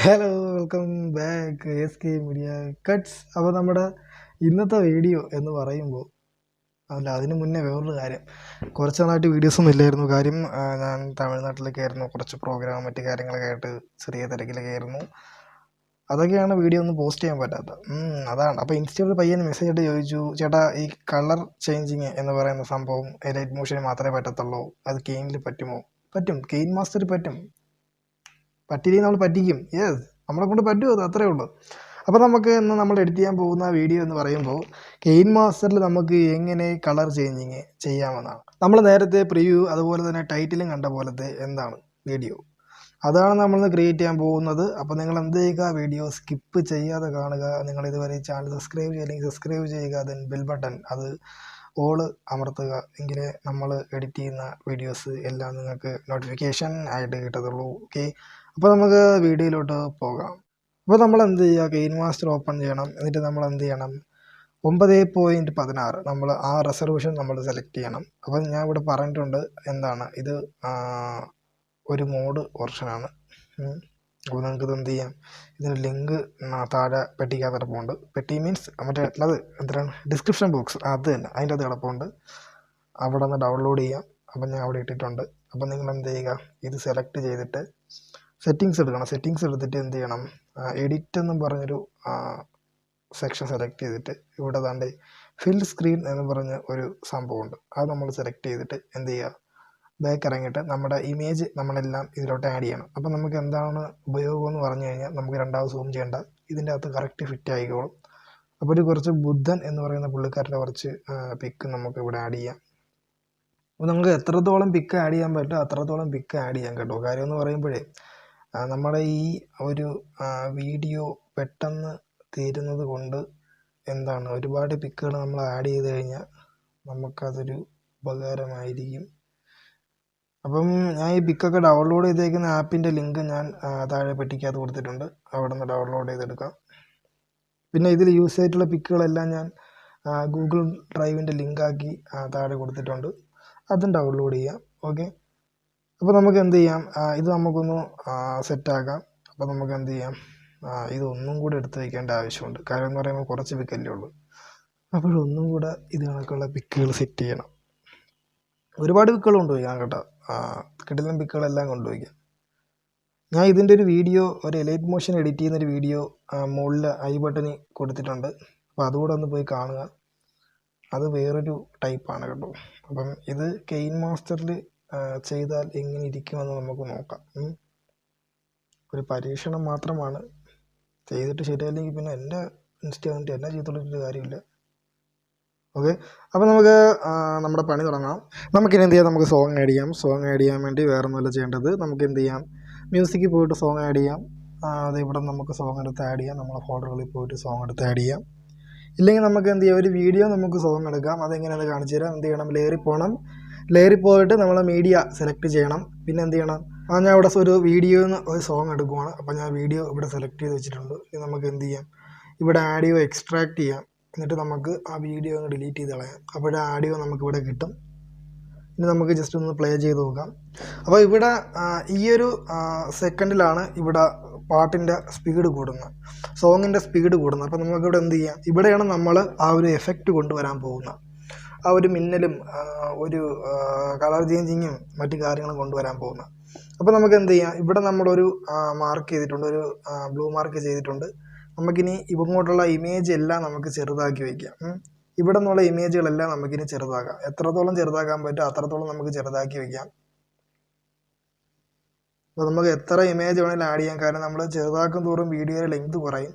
Hello welcome back S K media cuts. അപ്പോൾ നമ്മുടെ ഇന്നത്തെ വീഡിയോ എന്ന് പറയുമ്പോൾ അതിന് മുന്നേ വേറൊരു കാര്യം. കുറച്ച് നാളായിട്ട് വീഡിയോസൊന്നും ഇല്ലായിരുന്നു. കാര്യം ഞാൻ തമിഴ്നാട്ടിലൊക്കെ ആയിരുന്നു, കുറച്ച് പ്രോഗ്രാം മറ്റു കാര്യങ്ങളൊക്കെ ആയിട്ട് ചെറിയ തിരക്കിലൊക്കെ ആയിരുന്നു. അതൊക്കെയാണ് വീഡിയോ ഒന്നും പോസ്റ്റ് ചെയ്യാൻ പറ്റാത്തത്. അതാണ്. അപ്പോൾ ഇൻസ്റ്റയിൽ പയ്യൻ മെസ്സേജ് ആയിട്ട് ചോദിച്ചു, ചേട്ടാ ഈ കളർ ചേഞ്ചിങ് എന്ന് പറയുന്ന സംഭവം ലൈറ്റ് മോഷന് മാത്രമേ പറ്റത്തുള്ളൂ, അത് കെയിനിൽ പറ്റുമോ? പറ്റും, കെയിൻ മാസ്റ്റർ പറ്റും. പറ്റില്ലെങ്കിൽ നമ്മൾ പറ്റിക്കും. യെസ്, നമ്മളെ കൊണ്ട് പറ്റുമോ? അത് അത്രേ ഉള്ളൂ. അപ്പോൾ നമുക്ക് ഇന്ന് നമ്മൾ എഡിറ്റ് ചെയ്യാൻ പോകുന്ന വീഡിയോ എന്ന് പറയുമ്പോൾ കെയിൻ മാസ്റ്ററിൽ നമുക്ക് എങ്ങനെ കളർ ചേഞ്ചിങ് ചെയ്യാമെന്നാണ്. നമ്മൾ നേരത്തെ പ്രിവ്യൂ അതുപോലെ തന്നെ ടൈറ്റിലും കണ്ട പോലത്തെ എന്താണ് വീഡിയോ, അതാണ് നമ്മളിന്ന് ക്രിയേറ്റ് ചെയ്യാൻ പോകുന്നത്. അപ്പോൾ നിങ്ങൾ എന്ത് ചെയ്യുക, വീഡിയോ സ്കിപ്പ് ചെയ്യാതെ കാണുക. നിങ്ങൾ ഇതുവരെ ചാനൽ സബ്സ്ക്രൈബ് ചെയ്യില്ലെങ്കിൽ സബ്സ്ക്രൈബ് ചെയ്യുക. ദെൻ ബെൽ ബട്ടൺ അത് ഓള് അമർത്തുക. എങ്കിലേ നമ്മൾ എഡിറ്റ് ചെയ്യുന്ന വീഡിയോസ് എല്ലാം നിങ്ങൾക്ക് നോട്ടിഫിക്കേഷൻ ആയിട്ട് കിട്ടത്തുള്ളൂ. ഓക്കെ, അപ്പോൾ നമുക്ക് വീഡിയോയിലോട്ട് പോകാം. അപ്പോൾ നമ്മൾ എന്ത് ചെയ്യുക, കെയിൻ മാസ്റ്റർ ഓപ്പൺ ചെയ്യണം. എന്നിട്ട് നമ്മൾ എന്ത് ചെയ്യണം, 9.16 നമ്മൾ ആ റെസൊല്യൂഷൻ നമ്മൾ സെലക്ട് ചെയ്യണം. അപ്പോൾ ഞാൻ ഇവിടെ പറഞ്ഞിട്ടുണ്ട് എന്താണ് ഇത്, ഒരു മോഡ് വെർഷനാണ്. അപ്പോൾ നിങ്ങൾക്ക് ഇത് എന്ത് ചെയ്യാം, ഇതിന് ലിങ്ക് താഴെ പെട്ടിക്കകത്ത് കിടപ്പുണ്ട്. പെട്ടി മീൻസ് മറ്റേ അത് എന്താണ്, ഡിസ്ക്രിപ്ഷൻ ബോക്സ് അത് തന്നെ, അതിൻ്റെ അത് കിടപ്പുണ്ട്. അവിടെ നിന്ന് ഡൗൺലോഡ് ചെയ്യാം. അപ്പം ഞാൻ അവിടെ ഇട്ടിട്ടുണ്ട്. അപ്പം നിങ്ങൾ എന്ത് ചെയ്യുക, ഇത് സെലക്ട് ചെയ്തിട്ട് സെറ്റിങ്സ് എടുക്കണം. സെറ്റിങ്സ് എടുത്തിട്ട് എന്ത് ചെയ്യണം, എഡിറ്റ് എന്നും പറഞ്ഞൊരു സെക്ഷൻ സെലക്ട് ചെയ്തിട്ട് ഇവിടെ താണ്ട് ഫിൽ സ്ക്രീൻ എന്ന് പറഞ്ഞ ഒരു സംഭവമുണ്ട്. അത് നമ്മൾ സെലക്ട് ചെയ്തിട്ട് എന്ത് ചെയ്യുക, ബാക്ക് ഇറങ്ങിയിട്ട് നമ്മുടെ ഇമേജ് നമ്മളെല്ലാം ഇതിലോട്ട് ആഡ് ചെയ്യണം. അപ്പം നമുക്ക് എന്താണ് ഉപയോഗം എന്ന് പറഞ്ഞു കഴിഞ്ഞാൽ, നമുക്ക് രണ്ടാമത് സൂം ചെയ്യേണ്ട, ഇതിൻ്റെ അകത്ത് കറക്റ്റ് ഫിറ്റ് ആയിക്കോളും. അപ്പോൾ ഒരു കുറച്ച് ബുദ്ധൻ എന്ന് പറയുന്ന പുള്ളിക്കാരുടെ കുറച്ച് പിക്ക് നമുക്ക് ഇവിടെ ആഡ് ചെയ്യാം. അപ്പോൾ നമുക്ക് എത്രത്തോളം പിക്ക് ആഡ് ചെയ്യാൻ പറ്റുമോ അത്രത്തോളം പിക്ക് ആഡ് ചെയ്യാം കേട്ടോ. കാര്യം എന്ന് പറയുമ്പോഴേ നമ്മുടെ ഈ ഒരു വീഡിയോ പെട്ടെന്ന് തീരുന്നത് കൊണ്ട് എന്താണ്, ഒരുപാട് പിക്കുകൾ നമ്മൾ ആഡ് ചെയ്ത് കഴിഞ്ഞാൽ നമുക്കതൊരു ഉപകാരമായിരിക്കും. അപ്പം ഞാൻ ഈ പിക്കൊക്കെ ഡൗൺലോഡ് ചെയ്തേക്കുന്ന ആപ്പിൻ്റെ ലിങ്ക് ഞാൻ താഴെ പെട്ടിക്കകത്ത് കൊടുത്തിട്ടുണ്ട്. അവിടെ നിന്ന് ഡൗൺലോഡ് ചെയ്തെടുക്കാം. പിന്നെ ഇതിൽ യൂസ് ചെയ്തിട്ടുള്ള പിക്കുകളെല്ലാം ഞാൻ ഗൂഗിൾ ഡ്രൈവിൻ്റെ ലിങ്കാക്കി താഴെ കൊടുത്തിട്ടുണ്ട്. അതും ഡൗൺലോഡ് ചെയ്യാം. ഓക്കെ, അപ്പോൾ നമുക്ക് എന്ത് ചെയ്യാം, ഇത് നമുക്കൊന്ന് സെറ്റാക്കാം. അപ്പോൾ നമുക്ക് എന്ത് ചെയ്യാം, ഇതൊന്നും കൂടെ എടുത്ത് വയ്ക്കേണ്ട ആവശ്യമുണ്ട്. കാര്യം എന്ന് പറയുമ്പോൾ കുറച്ച് പിക്കല്ലേ ഉള്ളൂ. അപ്പോഴൊന്നും കൂടെ ഇത് കണക്കുള്ള പിക്കുകൾ സെറ്റ് ചെയ്യണം. ഒരുപാട് പിക്കുകൾ കൊണ്ടുപോയിക്കാം കേട്ടോ, കിട്ടുന്ന പിക്കുകളെല്ലാം കൊണ്ടുപോയിക്കാം. ഞാൻ ഇതിൻ്റെ ഒരു വീഡിയോ, ഒരു ലൈറ്റ് മോഷൻ എഡിറ്റ് ചെയ്യുന്നൊരു വീഡിയോ മുകളിൽ ഐ ബട്ടണിൽ കൊടുത്തിട്ടുണ്ട്. അപ്പോൾ അതുകൂടെ ഒന്ന് പോയി കാണുക. അത് വേറൊരു ടൈപ്പാണ് കേട്ടോ. അപ്പം ഇത് കെയിൻ മാസ്റ്ററിൽ ചെയ്താൽ എങ്ങനെ ഇരിക്കുമെന്ന് നമുക്ക് നോക്കാം. ഒരു പരീക്ഷണം മാത്രമാണ്. ചെയ്തിട്ട് ശരിയല്ലെങ്കിൽ പിന്നെ എൻ്റെ ഇൻസ്റ്റാഗ്രാമിൽ എന്നെ ചെയ്തിട്ടുള്ളൊരു കാര്യമില്ല. ഓക്കെ, അപ്പോൾ നമുക്ക് നമ്മുടെ പണി തുടങ്ങാം. നമുക്കിനി എന്ത് ചെയ്യാം, നമുക്ക് സോങ് ആഡ് ചെയ്യാം. സോങ് ആഡ് ചെയ്യാൻ വേണ്ടി വേറെ ഒന്നുമല്ല ചെയ്യേണ്ടത്. നമുക്ക് എന്ത് ചെയ്യാം, മ്യൂസിക്കിൽ പോയിട്ട് സോങ് ആഡ് ചെയ്യാം. അത് ഇവിടെ നമുക്ക് സോങ് എടുത്ത് ആഡ് ചെയ്യാം. നമ്മളെ ഫോൾഡറുകളിൽ പോയിട്ട് സോങ് എടുത്ത് ആഡ് ചെയ്യാം. ഇല്ലെങ്കിൽ നമുക്ക് എന്ത് ചെയ്യാം, ഒരു വീഡിയോ നമുക്ക് സോങ് എടുക്കാം. അതെങ്ങനെയാണെന്ന് കാണിച്ചു തരാം. എന്ത് ചെയ്യണം, ലെയറിൽ പോകണം. ലെയറിൽ പോയിട്ട് നമ്മൾ മീഡിയ സെലക്ട് ചെയ്യണം. പിന്നെ എന്ത് ചെയ്യണം, ഞാൻ ഇവിടെ ഒരു വീഡിയോന്ന് ഒരു സോങ് എടുക്കുവാണ്. അപ്പോൾ ഞാൻ വീഡിയോ ഇവിടെ സെലക്ട് ചെയ്ത് വെച്ചിട്ടുണ്ട്. ഇനി നമുക്ക് എന്ത് ചെയ്യാം, ഇവിടെ ആഡിയോ എക്സ്ട്രാക്ട് ചെയ്യാം. എന്നിട്ട് നമുക്ക് ആ വീഡിയോ ഒന്ന് ഡിലീറ്റ് ചെയ്ത് കളയാം. അപ്പോൾ ആഡിയോ നമുക്കിവിടെ കിട്ടും. ഇനി നമുക്ക് ജസ്റ്റ് ഒന്ന് പ്ലേ ചെയ്ത് നോക്കാം. അപ്പോൾ ഇവിടെ ഈ ഒരു സെക്കൻഡിലാണ് ഇവിടെ പാട്ടിൻ്റെ സ്പീഡ് കൂടുന്നത്, സോങ്ങിൻ്റെ സ്പീഡ് കൂടുന്നത്. അപ്പോൾ നമുക്കിവിടെ എന്ത് ചെയ്യാം, ഇവിടെയാണ് നമ്മൾ ആ ഒരു എഫക്റ്റ് കൊണ്ടുവരാൻ പോകുന്നത്. ആ ഒരു മിന്നലും ഒരു കളർ ചേഞ്ചിങ്ങും മറ്റു കാര്യങ്ങളും കൊണ്ടുവരാൻ പോകുന്നത്. അപ്പോൾ നമുക്ക് എന്ത് ചെയ്യാം, ഇവിടെ നമ്മളൊരു മാർക്ക് ചെയ്തിട്ടുണ്ട്, ഒരു ബ്ലൂ മാർക്ക് ചെയ്തിട്ടുണ്ട്. നമുക്കിനി ഇങ്ങോട്ടുള്ള ഇമേജ് എല്ലാം നമുക്ക് ചെറുതാക്കി വയ്ക്കാം. ഇവിടെ നിന്നുള്ള ഇമേജുകളെല്ലാം നമുക്കിനി ചെറുതാക്കാം. എത്രത്തോളം ചെറുതാക്കാൻ പറ്റും അത്രത്തോളം നമുക്ക് ചെറുതാക്കി വയ്ക്കാം. അപ്പോൾ നമുക്ക് എത്ര ഇമേജ് വേണമെങ്കിലും ആഡ് ചെയ്യാം. കാരണം നമ്മൾ ചെറുതാക്കും തോറും വീഡിയോയുടെ ലെങ്ത് കുറയും.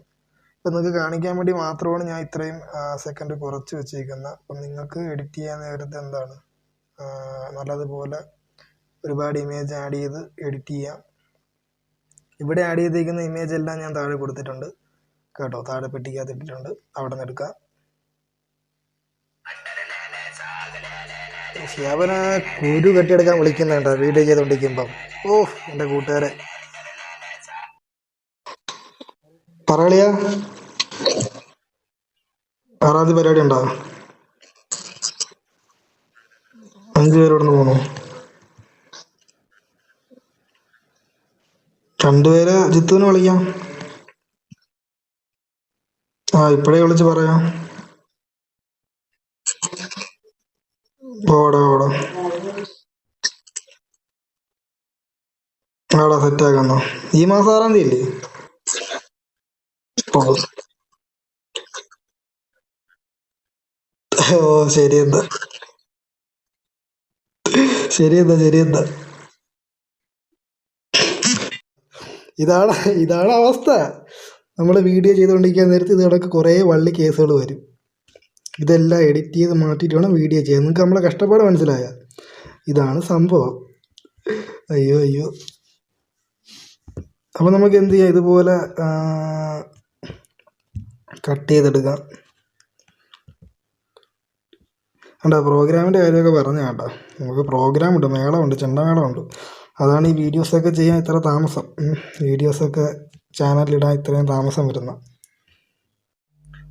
ഇപ്പം നിങ്ങൾക്ക് കാണിക്കാൻ വേണ്ടി മാത്രമാണ് ഞാൻ ഇത്രയും സെക്കൻഡ് കുറച്ച് വെച്ചേക്കുന്നത്. അപ്പം നിങ്ങൾക്ക് എഡിറ്റ് ചെയ്യാൻ നേരത്തെ എന്താണ്, നല്ലതുപോലെ ഒരുപാട് ഇമേജ് ആഡ് ചെയ്ത് എഡിറ്റ് ചെയ്യാം. ഇവിടെ ആഡ് ചെയ്തിരിക്കുന്ന ഇമേജ് എല്ലാം ഞാൻ താഴെ കൊടുത്തിട്ടുണ്ട് കേട്ടോ, താഴെ പെട്ടിക്കകത്ത് ഇട്ടിട്ടുണ്ട്. അവിടെ നിന്ന് എടുക്കാം. ശിവനെ കുരു കെട്ടിയെടുക്കാൻ വിളിക്കുന്നുണ്ടോ വീഡിയോ ചെയ്തുകൊണ്ടിരിക്കുമ്പം. എൻ്റെ കൂട്ടുകാരെ പറയളിയാ, ആറാദ്യ പരിപാടി ഉണ്ടോ? 5 പേരോട് പോകണോ? രണ്ടുപേരെ ജിത്തുവിനെ വിളിക്കാം. ഇപ്പഴേ വിളിച്ച് പറയാം. ഓടാ ഓടാ ആടാ, സെറ്റാക്കുന്നോ. ഈ മാസം 6-ാം തീയതി അല്ലേ? ഓ ഓ, ശരി എന്താ. ശരി എന്താ. ഇതാണ് ഇതാണ് അവസ്ഥ. നമ്മൾ വീഡിയോ ചെയ്തുകൊണ്ടിരിക്കാൻ നേരത്ത് ഇത് കണക്ക് കുറേ വള്ളി കേസുകൾ വരും. ഇതെല്ലാം എഡിറ്റ് ചെയ്ത് മാറ്റിയിട്ട് വേണം വീഡിയോ ചെയ്യാൻ. നിങ്ങൾക്ക് നമ്മളെ കഷ്ടപ്പാട് മനസ്സിലായ? ഇതാണ് സംഭവം. അയ്യോ. അപ്പോൾ നമുക്ക് എന്ത് ചെയ്യാം, ഇതുപോലെ കട്ട് ചെയ്തെടുക്കാം. കണ്ടോ, പ്രോഗ്രാമിൻ്റെ കാര്യമൊക്കെ പറഞ്ഞ കേട്ടോ. നമുക്ക് പ്രോഗ്രാമുണ്ട്, മേളമുണ്ട്, ചെണ്ടമേളമുണ്ട്. അതാണ് ഈ വീഡിയോസൊക്കെ ചെയ്യാൻ ഇത്ര താമസം. വീഡിയോസൊക്കെ ചാനലിലിടാൻ ഇത്രയും താമസം വരുന്ന.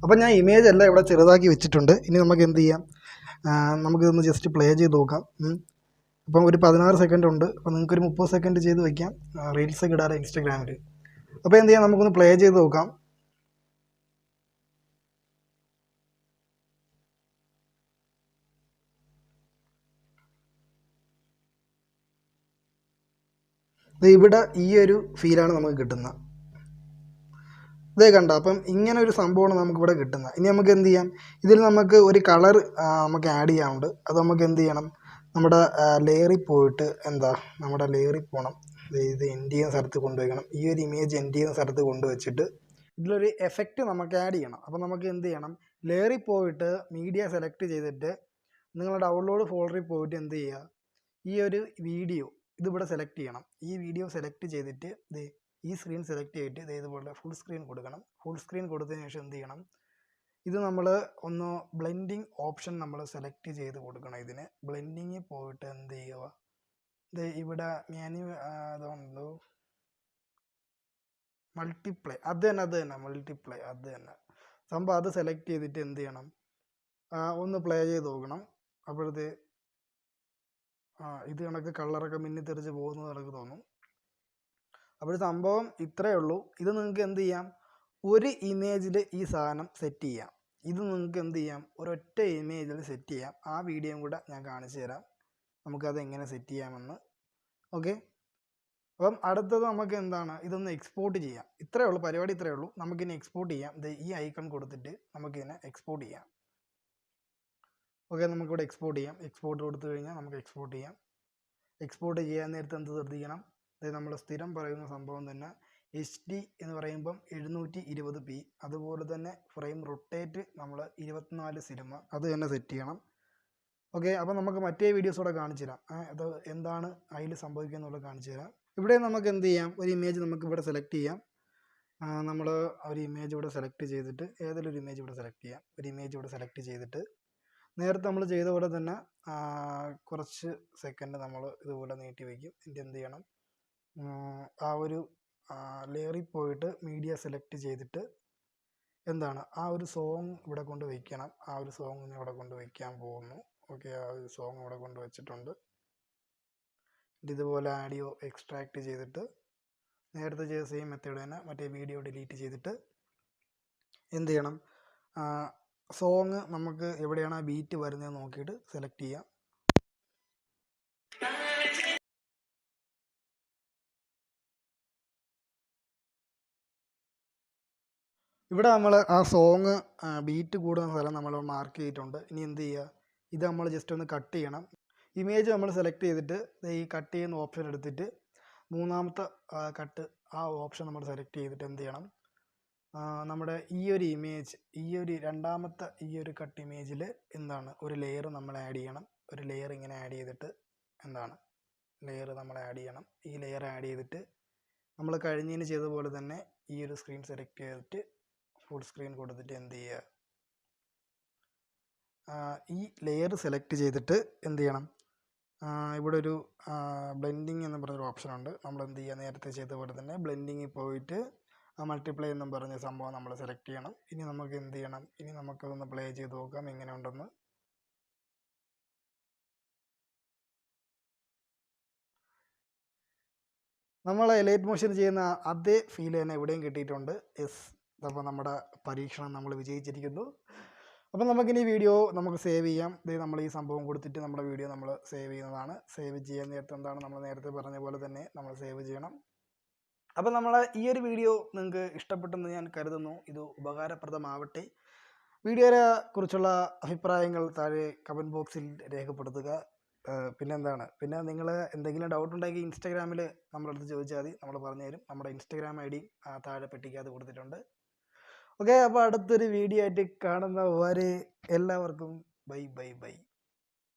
അപ്പം ഞാൻ ഇമേജ് എല്ലാം ഇവിടെ ചെറുതാക്കി വെച്ചിട്ടുണ്ട്. ഇനി നമുക്ക് എന്ത് ചെയ്യാം, നമുക്കിതൊന്ന് ജസ്റ്റ് പ്ലേ ചെയ്ത് നോക്കാം. അപ്പം ഒരു 16 സെക്കൻഡ് ഉണ്ട്. അപ്പോൾ നിങ്ങൾക്കൊരു 30 സെക്കൻഡ് ചെയ്ത് വയ്ക്കാം. റീൽസൊക്കെ ഇടാറ് ഇൻസ്റ്റാഗ്രാമിൽ. അപ്പോൾ എന്ത് ചെയ്യാം, നമുക്കൊന്ന് പ്ലേ ചെയ്ത് നോക്കാം. ഇവിടെ ഈ ഒരു ഫീലാണ് നമുക്ക് കിട്ടുന്നത്. ഇതേ കണ്ട. അപ്പം ഇങ്ങനെ ഒരു സംഭവമാണ് നമുക്കിവിടെ കിട്ടുന്നത്. ഇനി നമുക്ക് എന്ത് ചെയ്യാം, ഇതിൽ നമുക്ക് ഒരു കളർ നമുക്ക് ആഡ് ചെയ്യാനുണ്ട്. അത് നമുക്ക് എന്ത് ചെയ്യണം, നമ്മുടെ ലെയറിൽ പോയിട്ട് നമ്മുടെ ലെയറിൽ പോകണം. ഇത് എൻഡ് ചെയ്യുന്ന സ്ഥലത്ത് കൊണ്ടുവയ്ക്കണം. ഈ ഒരു ഇമേജ് എൻഡ് ചെയ്യുന്ന സ്ഥലത്ത് കൊണ്ടുവച്ചിട്ട് ഇതിലൊരു എഫക്റ്റ് നമുക്ക് ആഡ് ചെയ്യണം. അപ്പോൾ നമുക്ക് എന്ത് ചെയ്യണം, ലെയറിൽ പോയിട്ട് മീഡിയ സെലക്ട് ചെയ്തിട്ട് നിങ്ങളുടെ ഡൗൺലോഡ് ഫോൾഡറിൽ പോയിട്ട് എന്ത് ചെയ്യുക, ഈ ഒരു വീഡിയോ ഇതിവിടെ സെലക്ട് ചെയ്യണം. ഈ വീഡിയോ സെലക്ട് ചെയ്തിട്ട് ഈ സ്ക്രീൻ സെലക്ട് ചെയ്തിട്ട് ഇതുപോലെ ഫുൾ സ്ക്രീൻ കൊടുക്കണം. ഫുൾ സ്ക്രീൻ കൊടുത്തതിന് ശേഷം എന്ത് ചെയ്യണം, ഇത് നമ്മൾ ഒന്ന് ബ്ലെൻഡിങ് ഓപ്ഷൻ നമ്മൾ സെലക്ട് ചെയ്ത് കൊടുക്കണം. ഇതിന് ബ്ലെൻഡിങ്ങിൽ പോയിട്ട് എന്ത് ചെയ്യുക, ഇവിടെ അതുകൊണ്ടോ മൾട്ടിപ്ലൈ, അത് തന്നെ മൾട്ടിപ്ലൈ, അത് തന്നെ സംഭവം. അത് സെലക്ട് ചെയ്തിട്ട് എന്ത് ചെയ്യണം, ഒന്ന് പ്ലേ ചെയ്ത് നോക്കണം. അപ്പോഴത്തെ ഇത് കണക്ക് കളറൊക്കെ മിന്നിത്തെറിച്ച് പോകുന്നത് കണക്ക് തോന്നും. അപ്പോൾ സംഭവം ഇത്രയേ ഉള്ളൂ. ഇത് നിങ്ങൾക്ക് എന്ത് ചെയ്യാം, ഒരു ഇമേജിൽ ഈ സാധനം സെറ്റ് ചെയ്യാം. ഇത് നിങ്ങൾക്ക് എന്ത് ചെയ്യാം, ഒരൊറ്റ ഇമേജിൽ സെറ്റ് ചെയ്യാം. ആ വീഡിയോയും കൂടെ ഞാൻ കാണിച്ചു തരാം, നമുക്കത് എങ്ങനെ സെറ്റ് ചെയ്യാമെന്ന്. ഓക്കെ, അപ്പം അടുത്തത് നമുക്ക് എന്താണ്, ഇതൊന്ന് എക്സ്പോർട്ട് ചെയ്യാം. ഇത്രയേ ഉള്ളൂ പരിപാടി, ഇത്രയേ ഉള്ളൂ. നമുക്കിനി എക്സ്പോർട്ട് ചെയ്യാം. ഈ ഐക്കൺ കൊടുത്തിട്ട് നമുക്കിതിനെ എക്സ്പോർട്ട് ചെയ്യാം. ഓക്കെ, നമുക്കിവിടെ എക്സ്പോർട്ട് ചെയ്യാം. എക്സ്പോർട്ട് കൊടുത്തു കഴിഞ്ഞാൽ നമുക്ക് എക്സ്പോർട്ട് ചെയ്യാം. എക്സ്പോർട്ട് ചെയ്യാൻ നേരത്തെ എന്ത് ശ്രദ്ധിക്കണം, അതായത് നമ്മൾ സ്ഥിരം പറയുന്ന സംഭവം തന്നെ HD എന്ന് പറയുമ്പം 720p, അതുപോലെ തന്നെ ഫ്രെയിം റൊട്ടേറ്റ് നമ്മൾ 24 സിനിമ അത് തന്നെ സെറ്റ് ചെയ്യണം. ഓക്കെ, അപ്പോൾ നമുക്ക് മറ്റേ വീഡിയോസോടെ കാണിച്ചു തരാം. അത് എന്താണ് അതിൽ സംഭവിക്കുക എന്നുള്ളത് കാണിച്ചു തരാം. ഇവിടെ നമുക്ക് എന്ത് ചെയ്യാം, ഒരു ഇമേജ് നമുക്ക് ഇവിടെ സെലക്ട് ചെയ്യാം. നമ്മൾ ഒരു ഇമേജ് ഇവിടെ സെലക്ട് ചെയ്തിട്ട് ഏതെങ്കിലും ഒരു ഇമേജ് ഇവിടെ സെലക്ട് ചെയ്യാം. ഒരു ഇമേജ് ഇവിടെ സെലക്ട് ചെയ്തിട്ട് നേരത്തെ നമ്മൾ ചെയ്ത പോലെ തന്നെ കുറച്ച് സെക്കൻഡ് നമ്മൾ ഇതുപോലെ നീട്ടി വയ്ക്കും. എന്നിട്ട് എന്ത് ചെയ്യണം, ആ ഒരു ലെയറിൽ പോയിട്ട് മീഡിയ സെലക്ട് ചെയ്തിട്ട് ആ ഒരു സോങ് ഇവിടെ കൊണ്ട് വയ്ക്കണം. ആ ഒരു സോങ് ഇവിടെ കൊണ്ട് വയ്ക്കാൻ പോകുന്നു. ഓക്കെ, ആ ഒരു സോങ് ഇവിടെ കൊണ്ട് വെച്ചിട്ടുണ്ട്. ഇതുപോലെ ആഡിയോ എക്സ്ട്രാക്ട് ചെയ്തിട്ട് നേരത്തെ ചെയ്ത സെയിം മെത്തേഡ് തന്നെ മറ്റേ വീഡിയോ ഡിലീറ്റ് ചെയ്തിട്ട് എന്ത് ചെയ്യണം, സോങ് നമുക്ക് എവിടെയാണ് ആ ബീറ്റ് വരുന്നത് നോക്കിയിട്ട് സെലക്ട് ചെയ്യാം. ഇവിടെ നമ്മൾ ആ സോങ് ബീറ്റ് കൂടുന്ന സ്ഥലം നമ്മൾ മാർക്ക് ചെയ്തിട്ടുണ്ട്. ഇനി എന്ത് ചെയ്യുക, ഇത് നമ്മൾ ജസ്റ്റ് ഒന്ന് കട്ട് ചെയ്യണം. ഇമേജ് നമ്മൾ സെലക്ട് ചെയ്തിട്ട് ഈ കട്ട് ചെയ്യുന്ന ഓപ്ഷൻ എടുത്തിട്ട് മൂന്നാമത്തെ കട്ട് ആ ഓപ്ഷൻ നമ്മൾ സെലക്ട് ചെയ്തിട്ട് എന്ത് ചെയ്യണം, നമ്മുടെ ഈ ഒരു ഇമേജ്, ഈ ഒരു രണ്ടാമത്തെ ഈ ഒരു കട്ട് ഇമേജിൽ ഒരു ലെയർ നമ്മൾ ആഡ് ചെയ്യണം. ഒരു ലെയർ ഇങ്ങനെ ആഡ് ചെയ്തിട്ട് ലെയർ നമ്മൾ ആഡ് ചെയ്യണം. ഈ ലെയർ ആഡ് ചെയ്തിട്ട് നമ്മൾ കഴിഞ്ഞതിന് ചെയ്ത പോലെ തന്നെ ഈ ഒരു സ്ക്രീൻ സെലക്ട് ചെയ്തിട്ട് ഫുൾ സ്ക്രീൻ കൊടുത്തിട്ട് എന്ത് ചെയ്യുക, ഈ ലെയർ സെലക്ട് ചെയ്തിട്ട് എന്ത് ചെയ്യണം, ഇവിടെ ഒരു ബ്ലെൻഡിങ് എന്ന് പറഞ്ഞൊരു ഓപ്ഷൻ ഉണ്ട്. നമ്മൾ എന്ത് ചെയ്യുക, നേരത്തെ ചെയ്ത പോലെ തന്നെ ബ്ലെൻഡിങ്ങിൽ പോയിട്ട് മൾട്ടിപ്ലൈ എന്നും പറഞ്ഞ സംഭവം നമ്മൾ സെലക്ട് ചെയ്യണം. ഇനി നമുക്ക് എന്ത് ചെയ്യണം, ഇനി നമുക്കതൊന്ന് പ്ലേ ചെയ്ത് നോക്കാം എങ്ങനെ ഉണ്ടെന്ന്. നമ്മൾ എലൈറ്റ് മോഷൻ ചെയ്യുന്ന അതേ ഫീൽ തന്നെ ഇവിടെയും കിട്ടിയിട്ടുണ്ട്. യെസ്, അപ്പോൾ നമ്മുടെ പരീക്ഷണം നമ്മൾ വിജയിച്ചിരിക്കുന്നു. അപ്പം നമുക്കിനി വീഡിയോ നമുക്ക് സേവ് ചെയ്യാം. ഇത് നമ്മൾ ഈ സംഭവം കൊടുത്തിട്ട് നമ്മുടെ വീഡിയോ നമ്മൾ സേവ് ചെയ്യുന്നതാണ്. സേവ് ചെയ്യാൻ നേരത്തെ എന്താണ് നമ്മൾ നേരത്തെ പറഞ്ഞ പോലെ തന്നെ നമ്മൾ സേവ് ചെയ്യണം. അപ്പം നമ്മളെ ഈ ഒരു വീഡിയോ നിങ്ങൾക്ക് ഇഷ്ടപ്പെട്ടെന്ന് ഞാൻ കരുതുന്നു. ഇത് ഉപകാരപ്രദമാവട്ടെ. വീഡിയോയെ കുറിച്ചുള്ള അഭിപ്രായങ്ങൾ താഴെ കമൻറ്റ് ബോക്സിൽ രേഖപ്പെടുത്തുക. പിന്നെ നിങ്ങൾ എന്തെങ്കിലും ഡൗട്ട് ഉണ്ടെങ്കിൽ ഇൻസ്റ്റാഗ്രാമിൽ നമ്മളടുത്ത് ചോദിച്ചാൽ മതി, നമ്മൾ പറഞ്ഞു തരും. നമ്മുടെ ഇൻസ്റ്റാഗ്രാം ഐ ഡി താഴെ പെട്ടിക്കകത്ത് കൊടുത്തിട്ടുണ്ട്. ഓക്കെ, അപ്പോൾ അടുത്തൊരു വീഡിയോ ആയിട്ട് കാണുന്ന വരെ എല്ലാവർക്കും ബൈ ബൈ ബൈ.